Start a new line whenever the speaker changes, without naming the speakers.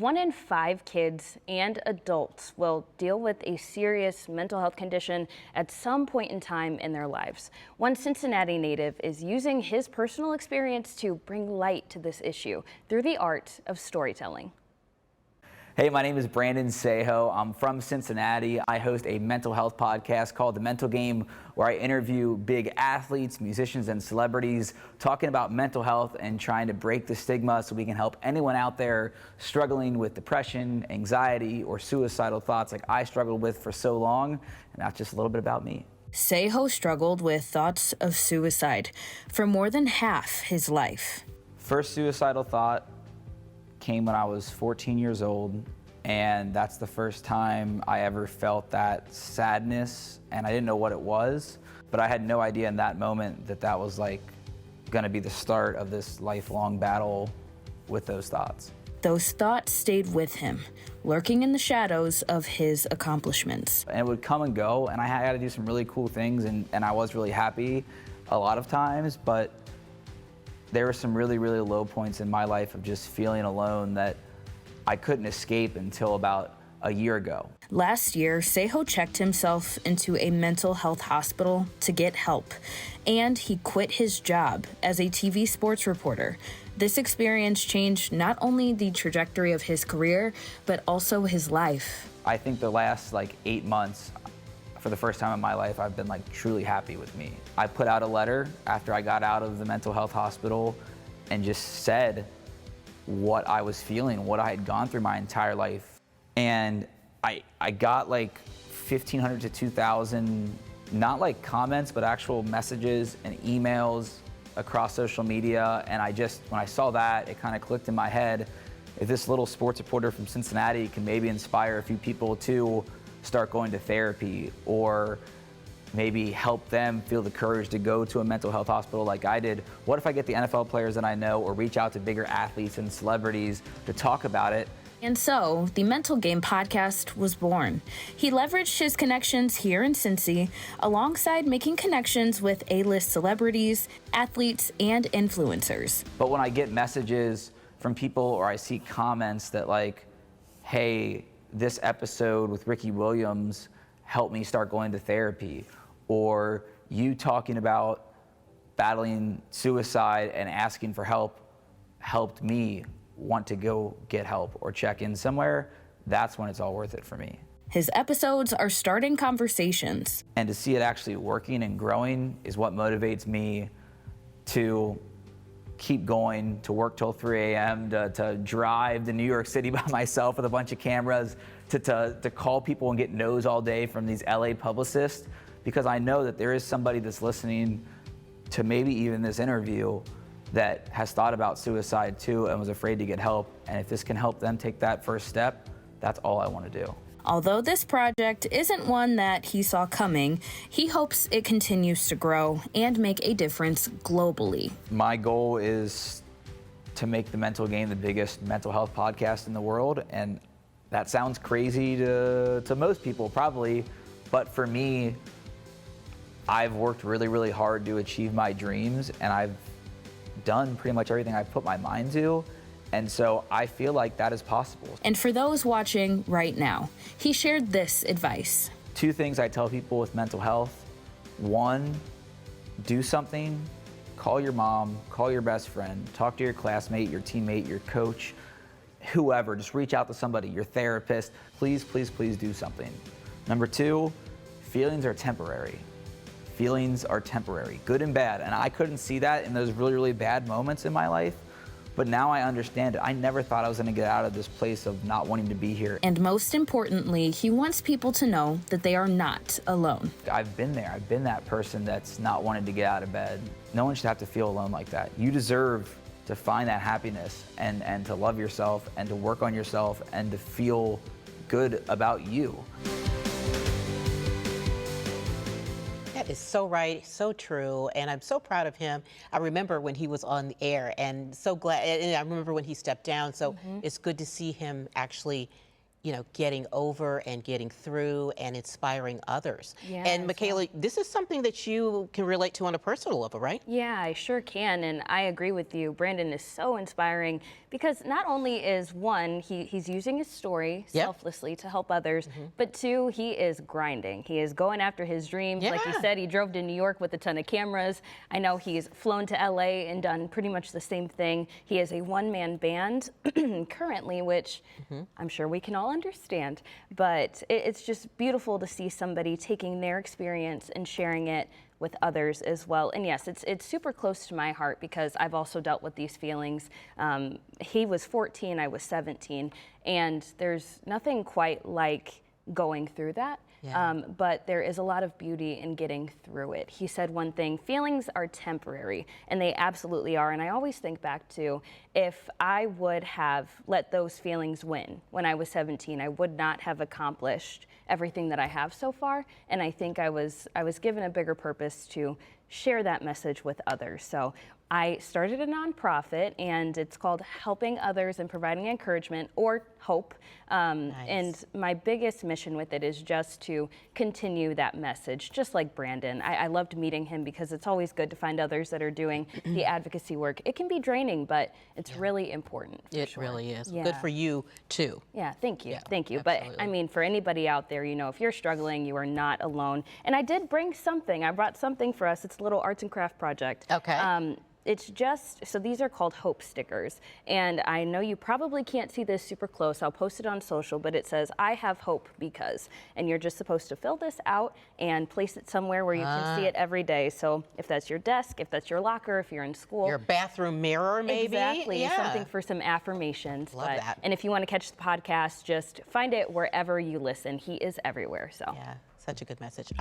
1 in 5 kids and adults will deal with a serious mental health condition at some point in time in their lives. One Cincinnati native is using his personal experience to bring light to this issue through the art of storytelling.
Hey, my name is Brandon Sejo. I'm from Cincinnati. I host a mental health podcast called The Mental Game, where I interview big athletes, musicians, and celebrities talking about mental health and trying to break the stigma so we can help anyone out there struggling with depression, anxiety, or suicidal thoughts like I struggled with for so long. And that's just a little bit about me.
Sejo struggled with thoughts of suicide for more than half his life.
First suicidal thought came when I was 14 years old, and that's the first time I ever felt that sadness, and I didn't know what it was, but I had no idea in that moment that that was like gonna be the start of this lifelong battle with those thoughts.
Those thoughts stayed with him, lurking in the shadows of his accomplishments.
And it would come and go, and I had to do some really cool things, and I was really happy a lot of times, but there were some really, really low points in my life of just feeling alone that I couldn't escape until about a year ago.
Last year, Sejo checked himself into a mental health hospital to get help, and he quit his job as a TV sports reporter. This experience changed not only the trajectory of his career, but also his life.
I think the last 8 months, for the first time in my life, I've been truly happy with me. I put out a letter after I got out of the mental health hospital and just said what I was feeling, what I had gone through my entire life. And I got 1,500 to 2,000, not comments, but actual messages and emails across social media. And when I saw that, it kind of clicked in my head, if this little sports reporter from Cincinnati can maybe inspire a few people to start going to therapy, or maybe help them feel the courage to go to a mental health hospital like I did. What if I get the NFL players that I know, or reach out to bigger athletes and celebrities to talk about it?
And so, the Mental Game podcast was born. He leveraged his connections here in Cincy, alongside making connections with A-list celebrities, athletes, and influencers.
But when I get messages from people, or I see comments that hey, this episode with Ricky Williams helped me start going to therapy, or you talking about battling suicide and asking for help helped me want to go get help or check in somewhere, that's when it's all worth it for me.
His episodes are starting conversations.
And to see it actually working and growing is what motivates me to keep going, to work till 3 a.m., to drive to New York City by myself with a bunch of cameras, to call people and get no's all day from these LA publicists, because I know that there is somebody that's listening to maybe even this interview that has thought about suicide too and was afraid to get help. And if this can help them take that first step, that's all I want to do.
Although this project isn't one that he saw coming, he hopes it continues to grow and make a difference globally.
My goal is to make the Mental Game the biggest mental health podcast in the world, and that sounds crazy to most people probably, but for me, I've worked really, really hard to achieve my dreams, and I've done pretty much everything I've put my mind to. And so I feel like that is possible.
And for those watching right now, he shared this advice.
2 things I tell people with mental health. 1, do something. Call your mom, call your best friend, talk to your classmate, your teammate, your coach, whoever. Just reach out to somebody, your therapist. Please, please, please do something. Number 2, feelings are temporary. Feelings are temporary, good and bad. And I couldn't see that in those really, really bad moments in my life. But now I understand it. I never thought I was gonna get out of this place of not wanting to be here.
And most importantly, he wants people to know that they are not alone.
I've been there. I've been that person that's not wanting to get out of bed. No one should have to feel alone like that. You deserve to find that happiness and to love yourself and to work on yourself and to feel good about you.
That is so right, so true, and I'm so proud of him. I remember when he was on the air, and so glad, and I remember when he stepped down, so it's good to see him actually getting over and getting through and inspiring others.
Yeah,
And
as
Michaela, this is something that you can relate to on a personal level, right?
Yeah, I sure can, and I agree with you. Brandon is so inspiring because not only is one, he's using his story selflessly to help others, but two, he is grinding. He is going after his dreams. Like you said, he drove to New York with a ton of cameras. I know he's flown to LA and done pretty much the same thing. He is a one-man band currently, which I'm sure we can all understand, but it's just beautiful to see somebody taking their experience and sharing it with others as well. And yes, it's super close to my heart because I've also dealt with these feelings. He was 14, I was 17, and there's nothing quite like going through that. But there is a lot of beauty in getting through it. He said one thing, feelings are temporary, and they absolutely are. And I always think back to, if I would have let those feelings win when I was 17, I would not have accomplished everything that I have so far. And I think I was given a bigger purpose to share that message with others. So I started a nonprofit, and it's called Helping Others and Providing Encouragement, or HOPE. And my biggest mission with it is just to continue that message, just like Brandon. I loved meeting him because it's always good to find others that are doing the advocacy work. It can be draining, but it's really important.
It really is.
Yeah.
Good for you, too.
Yeah, thank you.
Yeah,
Thank you.
absolutely.
But I mean, for anybody out there, if you're struggling, you are not alone. And I did bring something. I brought something for us. It's a little arts and craft project.
Okay.
It's just, so these are called Hope stickers. And I know you probably can't see this super close. I'll post it on social, but it says, I have hope because. And you're just supposed to fill this out and place it somewhere where you can see it every day. So if that's your desk, if that's your locker, if you're in school.
Your bathroom mirror, maybe?
Exactly,
Yeah.
something for some affirmations.
Love that.
And if you want to catch the podcast, just find it wherever you listen. He is everywhere, so.
Yeah, such a good message.